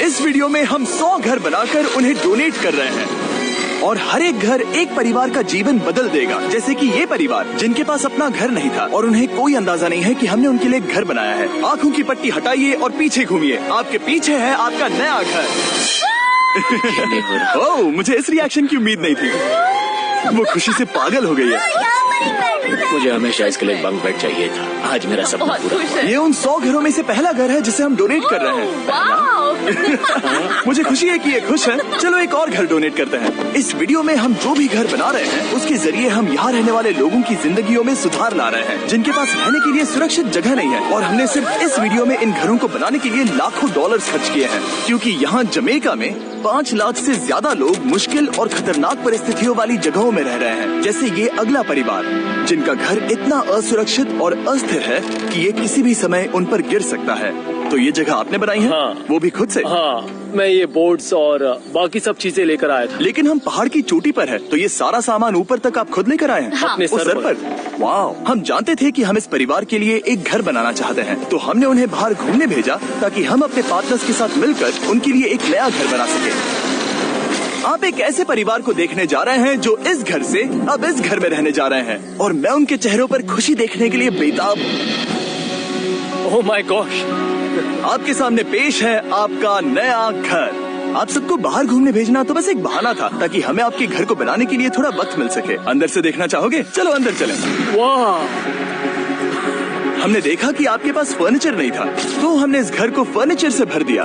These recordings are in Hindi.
इस वीडियो में हम 100 घर बनाकर उन्हें डोनेट कर रहे हैं और हर एक घर एक परिवार का जीवन बदल देगा। जैसे कि ये परिवार जिनके पास अपना घर नहीं था और उन्हें कोई अंदाजा नहीं है कि हमने उनके लिए घर बनाया है। आंखों की पट्टी हटाइए और पीछे घूमिए। आपके पीछे है आपका नया घर। ओह, मुझे इस रिएक्शन की उम्मीद नहीं थी। वो खुशी से पागल हो गई है। मुझे हमेशा इसके लिए बंक बेड चाहिए था। आज मेरा सपना पूरा। ये उन 100 घरों में से पहला घर है जिसे हम डोनेट कर रहे हैं। मुझे खुशी है कि ये खुश है। चलो एक और घर डोनेट करते हैं। इस वीडियो में हम जो भी घर बना रहे हैं उसके जरिए हम यहाँ रहने वाले लोगों की जिंदगियों में सुधार ला रहे हैं, जिनके पास रहने के लिए सुरक्षित जगह नहीं है। और हमने सिर्फ इस वीडियो में इन घरों को बनाने के लिए लाखों डॉलर्स खर्च किए हैं, क्योंकि यहाँ जमैका में 5 लाख से ज्यादा लोग मुश्किल और खतरनाक परिस्थितियों वाली जगहों में रह रहे हैं। जैसे ये अगला परिवार जिनका घर इतना असुरक्षित और अस्थिर है कि ये किसी भी समय उन पर गिर सकता है। तो ये जगह आपने बनाई है? हाँ। वो भी खुद से? हाँ, मैं ये बोर्ड्स और बाकी सब चीजें लेकर आया था। लेकिन हम पहाड़ की चोटी पर है, तो ये सारा सामान ऊपर तक आप खुद लेकर आए हैं? हाँ। अपने सर पर। वाह, हम जानते थे कि हम इस परिवार के लिए एक घर बनाना चाहते हैं, तो हमने उन्हें बाहर घूमने भेजा ताकि हम अपने पार्टनर्स के साथ मिलकर उनके लिए एक नया घर बना सके। आप एक ऐसे परिवार को देखने जा रहे हैं जो इस घर से अब इस घर में रहने जा रहे हैं, और मैं उनके चेहरों पर खुशी देखने के लिए बेताब हूँ। Oh my gosh! आपके सामने पेश है आपका नया घर। आप सबको बाहर घूमने भेजना तो बस एक बहाना था ताकि हमें आपके घर को बनाने के लिए थोड़ा वक्त मिल सके। अंदर से देखना चाहोगे? चलो अंदर चलें। वाह! हमने देखा कि आपके पास फर्नीचर नहीं था, तो हमने इस घर को फर्नीचर से भर दिया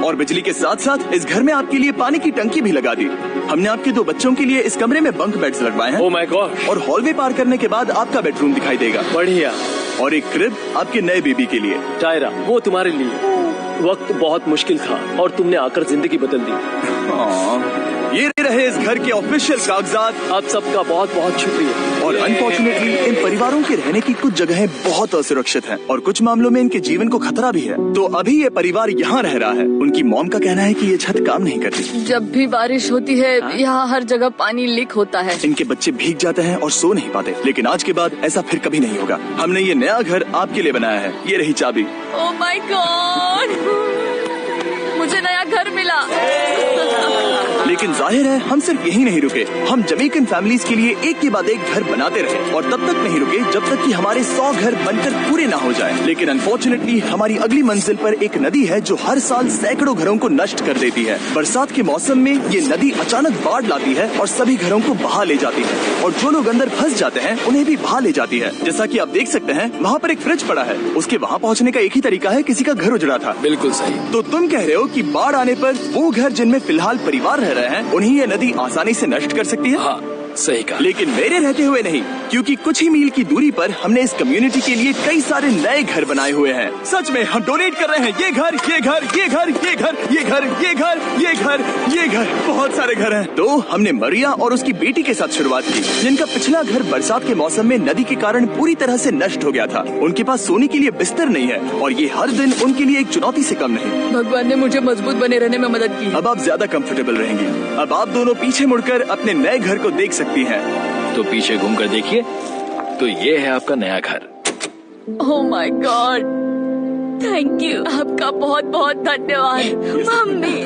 और बिजली के साथ साथ इस घर में आपके लिए पानी की टंकी भी लगा दी। हमने आपके 2 बच्चों के लिए इस कमरे में बंक बेड्स लगवाए हैं। Oh my gosh! और हॉलवे पार करने के बाद आपका बेडरूम दिखाई देगा। बढ़िया। और एक क्रिब आपके नए बेबी के लिए। टायरा, वो तुम्हारे लिए। वक्त बहुत मुश्किल था और तुमने आकर जिंदगी बदल दी। ये रहे इस घर के ऑफिशियल कागजात। आप सबका बहुत बहुत शुक्रिया। और अनफॉर्चुनेटली इन परिवारों के रहने की कुछ जगहें बहुत असुरक्षित हैं और कुछ मामलों में इनके जीवन को खतरा भी है। तो अभी ये परिवार यहाँ रह रहा है। उनकी मॉम का कहना है कि ये छत काम नहीं करती। जब भी बारिश होती है यहाँ हर जगह पानी लीक होता है। इनके बच्चे भीग जाते हैं और सो नहीं पाते, लेकिन आज के बाद ऐसा फिर कभी नहीं होगा। हमने ये नया घर आपके लिए बनाया है। ये रही चाबी। ओह माय गॉड, मुझे नया घर मिला। लेकिन जाहिर है हम सिर्फ यही नहीं रुके। हम जमैकन फैमिलीज के लिए एक के बाद एक घर बनाते रहे और तब तक नहीं रुके जब तक कि हमारे 100 घर बनकर पूरे ना हो जाए। लेकिन अनफॉर्चुनेटली हमारी अगली मंजिल पर एक नदी है जो हर साल सैकड़ों घरों को नष्ट कर देती है। बरसात के मौसम में ये नदी अचानक बाढ़ लाती है और सभी घरों को बहा ले जाती है, और जो लोग अंदर फंस जाते हैं उन्हें भी बहा ले जाती है। जैसा कि आप देख सकते हैं वहाँ पर एक फ्रिज पड़ा है। उसके वहाँ पहुँचने का एक ही तरीका है, किसी का घर उजड़ा था। बिल्कुल सही। तो तुम कह रहे हो कि बाढ़ आने पर वो घर जिनमें फिलहाल परिवार रह रहे हैं उन्हें ये नदी आसानी से नष्ट कर सकती है? हाँ, सही कहा। लेकिन मेरे रहते हुए नहीं, क्योंकि कुछ ही मील की दूरी पर हमने इस कम्युनिटी के लिए कई सारे नए घर बनाए हुए हैं। सच में हम डोनेट कर रहे हैं। ये घर, ये घर, ये घर, ये घर, ये घर, ये घर, ये घर, ये घर, बहुत सारे घर हैं। तो हमने मरिया और उसकी बेटी के साथ शुरुआत की, जिनका पिछला घर बरसात के मौसम में नदी के कारण पूरी तरह से नष्ट हो गया था। उनके पास सोने के लिए बिस्तर नहीं है और ये हर दिन उनके लिए एक चुनौती से कम नहीं। भगवान ने मुझे मजबूत बने रहने में मदद की। अब आप ज्यादा कंफर्टेबल रहेंगी। अब आप दोनों पीछे मुड़कर अपने नए घर को देख सकती हैं। तो पीछे घूमकर देखिए, तो ये है आपका नया घर। Oh my God, thank you. आपका बहुत बहुत धन्यवाद मम्मी।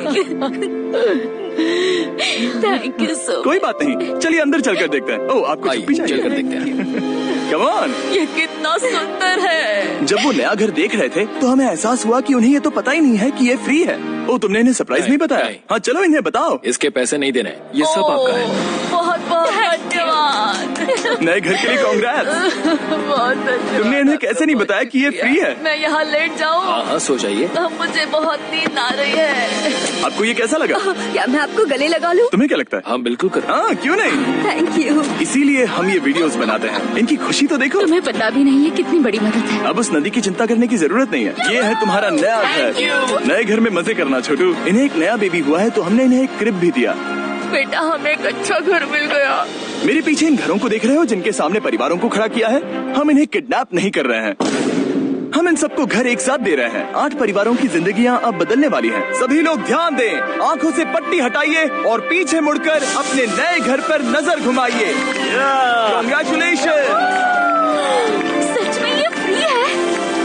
Thank you so. कोई बात नहीं, चलिए अंदर चलकर देखते हैं। ओह, आपको छुट्टी चाहिए? चलकर देखते हैं। Come on. ये कितना सुंदर है। जब वो नया घर देख रहे थे तो हमें एहसास हुआ कि उन्हें ये तो पता ही नहीं है कि ये फ्री है। ओ, तुमने इन्हें सरप्राइज नहीं बताया? हाँ, चलो इन्हें बताओ। इसके पैसे नहीं देने, ये सब आपका है। बहुत बहुत धन्यवाद। नए घर के लिए कांग्रेस। बहुत धन्यवाद। तुमने इन्हें कैसे नहीं बताया कि ये फ्री है? मैं यहाँ लेट जाऊँ? हाँ, सो जाइए। मुझे बहुत नींद आ रही है। आपको ये कैसा लगा? क्या मैं आपको गले लगा लूं? तुम्हें क्या लगता है? हाँ, बिल्कुल कर। हाँ, क्यों नहीं। Thank you. इसीलिए हम ये वीडियोस बनाते हैं। इनकी खुशी तो देखो। तुम्हें पता भी नहीं है कितनी बड़ी मदद है। अब उस नदी की चिंता करने की जरूरत नहीं है। ये है तुम्हारा नया घर। नए घर में मजे करना छोटू। इन्हें एक नया बेबी हुआ है तो हमने इन्हें एक क्रिब भी दिया। बेटा, हमें एक अच्छा घर मिल गया। मेरे पीछे इन घरों को देख रहे हो जिनके सामने परिवारों को खड़ा किया है? हम इन्हें किडनैप नहीं कर रहे हैं, हम इन सबको घर एक साथ दे रहे हैं। 8 परिवारों की जिंदगियां अब बदलने वाली हैं। सभी लोग ध्यान दें, आंखों से पट्टी हटाइए और पीछे मुड़कर अपने नए घर पर नजर घुमाइए। कांग्रेचुलेशन। सच में ये फ्री है?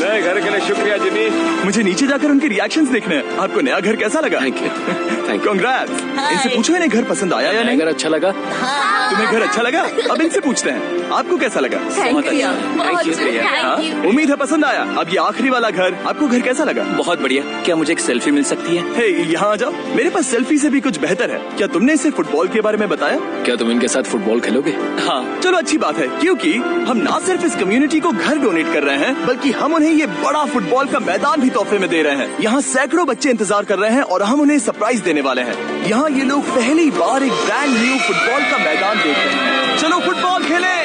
नए घर के लिए शुक्रिया जिमी। मुझे नीचे जाकर उनके रिएक्शंस देखने हैं। आपको नया घर कैसा लगा? Thank you. कांग्रेट्स। इनसे पूछो इन्हें घर पसंद आया या नहीं? अगर अच्छा लगा। तुम्हें घर अच्छा लगा? अब इनसे पूछते हैं आपको कैसा लगा? थैंक यू, Thank you, हाँ? उम्मीद है पसंद आया। अब ये आखिरी वाला घर, आपको घर कैसा लगा? बहुत बढ़िया। क्या मुझे एक सेल्फी मिल सकती है? हे, यहाँ आ जाओ। मेरे पास सेल्फी से भी कुछ बेहतर है। क्या तुमने इसे फुटबॉल के बारे में बताया? क्या तुम इनके साथ फुटबॉल खेलोगे? हाँ, चलो अच्छी बात है, क्योंकि हम ना सिर्फ इस कम्युनिटी को घर डोनेट कर रहे हैं, बल्कि हम उन्हें ये बड़ा फुटबॉल का मैदान भी तोहफे में दे रहे हैं। यहाँ सैकड़ों बच्चे इंतजार कर रहे हैं और हम उन्हें सरप्राइज देने वाले हैं। यहाँ ये लोग पहली बार एक ब्रांड न्यू फुटबॉल का मैदान देख रहे हैं। चलो फुटबॉल खेलें।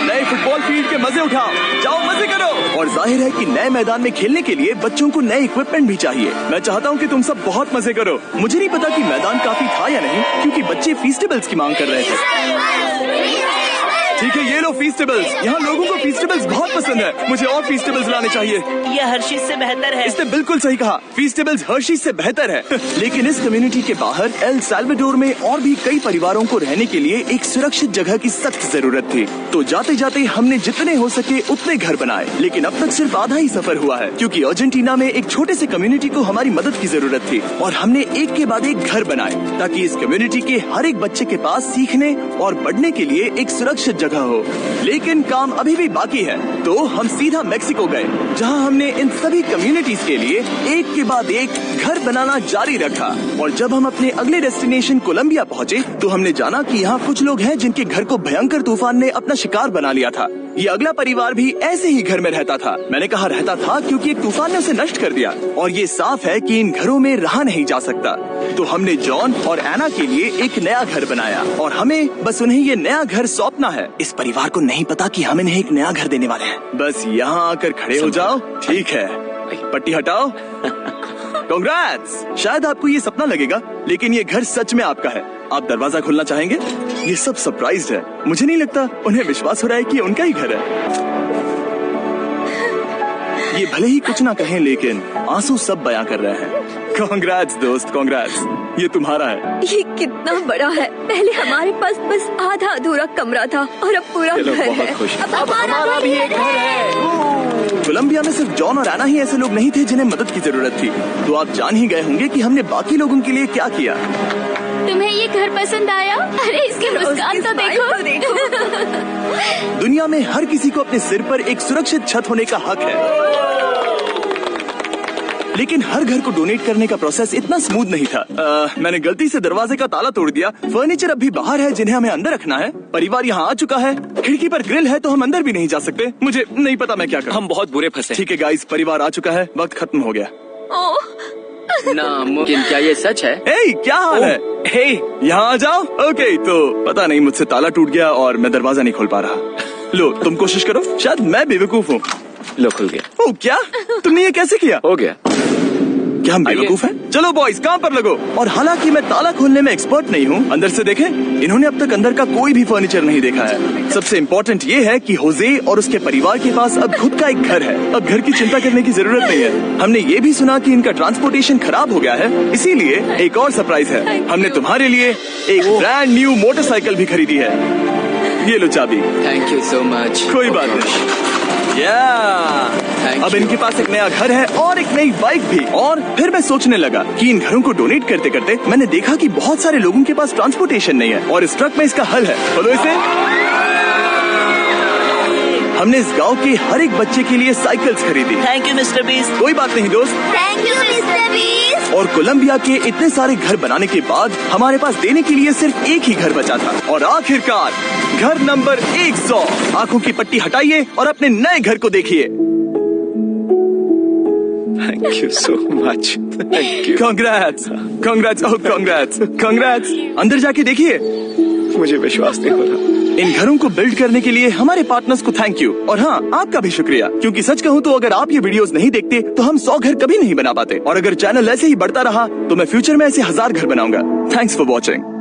नए फुटबॉल फील्ड के मजे उठाओ, जाओ मजे करो। और जाहिर है कि नए मैदान में खेलने के लिए बच्चों को नए इक्विपमेंट भी चाहिए। मैं चाहता हूँ कि तुम सब बहुत मजे करो। मुझे नहीं पता कि मैदान काफी था या नहीं, क्योंकि बच्चे फीस्टेबल्स की मांग कर रहे थे। ठीक है, ये लो फीस्टेबल्स। यहाँ लोगों को फीस्टेबल्स बहुत पसंद है। मुझे और फीस्टेबल्स लाने चाहिए। ये हर्षीज से बेहतर है। इसने बिल्कुल सही कहा, फीस्टेबल्स हर्शीज से बेहतर है। लेकिन इस कम्युनिटी के बाहर एल साल्वाडोर में और भी कई परिवारों को रहने के लिए एक सुरक्षित जगह की सख्त जरूरत थी। तो जाते जाते हमने जितने हो सके उतने घर बनाए, लेकिन अब तक सिर्फ आधा ही सफर हुआ है, क्योंकि अर्जेंटीना में एक छोटे से कम्युनिटी को हमारी मदद की जरूरत थी और हमने एक के बाद एक घर बनाए ताकि इस कम्युनिटी के हर एक बच्चे के पास सीखने और बढ़ने के लिए एक सुरक्षित जगह हो। लेकिन काम अभी भी बाकी है, तो हम सीधा मेक्सिको गए, जहां हमने इन सभी कम्युनिटीज के लिए एक के बाद एक घर बनाना जारी रखा। और जब हम अपने अगले डेस्टिनेशन कोलंबिया पहुंचे, तो हमने जाना कि यहाँ कुछ लोग हैं जिनके घर को भयंकर तूफान ने अपना शिकार बना लिया था। ये अगला परिवार भी ऐसे ही घर में रहता था। मैंने कहा रहता था क्योंकि एक तूफान ने उसे नष्ट कर दिया और ये साफ है कि इन घरों में रहा नहीं जा सकता। तो हमने जॉन और एना के लिए एक नया घर बनाया और हमें बस उन्हें ये नया घर सौंपना है। इस परिवार को नहीं पता कि हम इन्हें एक नया घर देने वाले हैं। बस यहाँ आकर खड़े हो जाओ। ठीक है, पट्टी हटाओ। कांग्रेट्स। शायद आपको ये सपना लगेगा, लेकिन ये घर सच में आपका है। आप दरवाजा खोलना चाहेंगे? ये सब सरप्राइज्ड है। मुझे नहीं लगता उन्हें विश्वास हो रहा है कि ये उनका ही घर है। ये भले ही कुछ ना कहें, लेकिन आंसू सब बयां कर रहे हैं। कांग्रेट्स दोस्त, कांग्रेट्स। ये तुम्हारा है। ये कितना बड़ा है। पहले हमारे पास बस आधा अधूरा कमरा था और अब पूरा घर है। अब हमारा भी एक घर है। कोलंबिया में सिर्फ जॉन और एना ही ऐसे लोग नहीं थे जिन्हें मदद की जरूरत थी। तो आप जान ही गए होंगे कि हमने बाकी लोगों के लिए क्या किया। तुम्हें ये घर पसंद आया? अरे इसकी मुस्कान तो देखो। दुनिया में हर किसी को अपने सिर पर एक सुरक्षित छत होने का हक है, लेकिन हर घर को डोनेट करने का प्रोसेस इतना स्मूथ नहीं था। मैंने गलती से दरवाजे का ताला तोड़ दिया। फर्नीचर अब भी बाहर है जिन्हें हमें अंदर रखना है। परिवार यहाँ आ चुका है। खिड़की पर ग्रिल है तो हम अंदर भी नहीं जा सकते। मुझे नहीं पता मैं क्या करूं। हम बहुत बुरे फंसे। ठीक है गाइस, परिवार आ चुका है। वक्त खत्म हो गया। नामुमकिन। क्या ये सच है? हे, क्या हाल है? हे, यहाँ आ जाओ। ओके, तो पता नहीं मुझसे ताला टूट गया और मैं दरवाजा नहीं खोल पा रहा। लो, तुम कोशिश करो। शायद मैं बेवकूफ हूँ। लो, खुल गया। ओ क्या? तुमने ये कैसे किया? हो गया। क्या हम बेवकूफ हैं? चलो बॉयज, काम पर लगो। और हालांकि मैं ताला खोलने में एक्सपर्ट नहीं हूँ, अंदर से देखें, इन्होंने अब तक अंदर का कोई भी फर्नीचर नहीं देखा है। सबसे इम्पोर्टेंट ये है कि होजे और उसके परिवार के पास अब खुद का एक घर है। अब घर की चिंता करने की जरूरत नहीं है। हमने ये भी सुना कि इनका ट्रांसपोर्टेशन खराब हो गया है, इसीलिए एक और सरप्राइज है। हमने तुम्हारे लिए एक ब्रांड न्यू मोटरसाइकिल भी खरीदी है। ये लो चाबी। Thank you so much. कोई बात नहीं। अब इनके पास एक नया घर है और एक नई बाइक भी। और फिर मैं सोचने लगा कि इन घरों को डोनेट करते करते मैंने देखा कि बहुत सारे लोगों के पास ट्रांसपोर्टेशन नहीं है और इस ट्रक में इसका हल है। बोलो इसे। हमने इस गांव के हर एक बच्चे के लिए साइकिल्स खरीदी। Thank you mister beast. कोई बात नहीं दोस्त। Thank you mister beast. और कोलंबिया के इतने सारे घर बनाने के बाद हमारे पास देने के लिए सिर्फ एक ही घर बचा था। और आखिरकार घर नंबर 100। आंखों की पट्टी हटाइए और अपने नए घर को देखिए। Thank you so much. Thank you. Congrats, congrats, oh congrats, congrats. अंदर जाके देखिए। मुझे विश्वास नहीं हो रहा। इन घरों को बिल्ड करने के लिए हमारे पार्टनर्स को थैंक यू। और हाँ, आपका भी शुक्रिया, क्योंकि सच कहूँ तो अगर आप ये वीडियोस नहीं देखते तो हम 100 घर कभी नहीं बना पाते। और अगर चैनल ऐसे ही बढ़ता रहा तो मैं फ्यूचर में ऐसे 1000 घर बनाऊंगा। Thanks for watching.